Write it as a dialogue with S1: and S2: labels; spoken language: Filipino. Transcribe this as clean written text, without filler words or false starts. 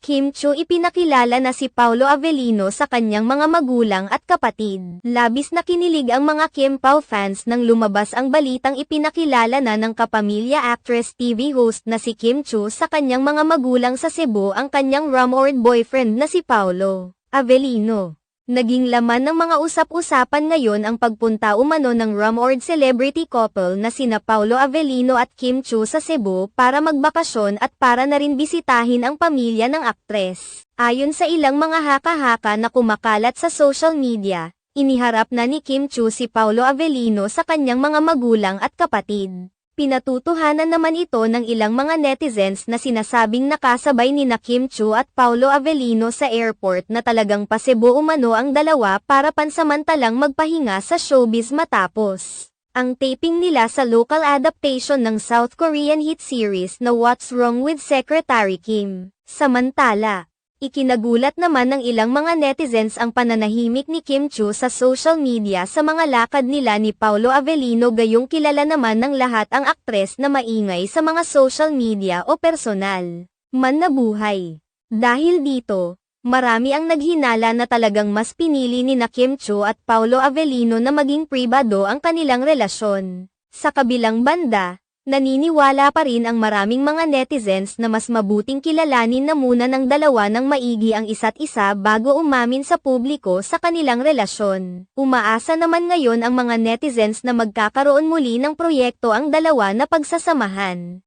S1: Kim Chiu ipinakilala na si Paolo Avellino sa kanyang mga magulang at kapatid. Labis na kinilig ang mga Kim Pao fans nang lumabas ang balitang ipinakilala na ng kapamilya actress TV host na si Kim Chiu sa kanyang mga magulang sa Cebu ang kanyang rumored boyfriend na si Paolo Avellino. Naging laman ng mga usap-usapan ngayon ang pagpunta umano ng rumored celebrity couple na sina Paolo Avellino at Kim Chiu sa Cebu para magbakasyon at para na rin bisitahin ang pamilya ng aktres. Ayon sa ilang mga haka-haka na kumakalat sa social media, iniharap na ni Kim Chiu si Paolo Avellino sa kanyang mga magulang at kapatid. Pinatutuhanan naman ito ng ilang mga netizens na sinasabing nakasabay nina Kim Chiu at Paolo Avellino sa airport na talagang pa-Cebu umano ang dalawa para pansamantalang magpahinga sa showbiz matapos ang taping nila sa local adaptation ng South Korean hit series na What's Wrong with Secretary Kim. Samantala, ikinagulat naman ng ilang mga netizens ang pananahimik ni Kim Chiu sa social media sa mga lakad nila ni Paolo Avellino, gayong kilala naman ng lahat ang aktres na maingay sa mga social media o personal man na buhay. Dahil dito, marami ang naghinala na talagang mas pinili ni na Kim Chiu at Paolo Avellino na maging pribado ang kanilang relasyon. Sa kabilang banda, naniniwala pa rin ang maraming mga netizens na mas mabuting kilalanin na muna ng dalawa ng maigi ang isa't isa bago umamin sa publiko sa kanilang relasyon. Umaasa naman ngayon ang mga netizens na magkakaroon muli ng proyekto ang dalawa na pagsasamahan.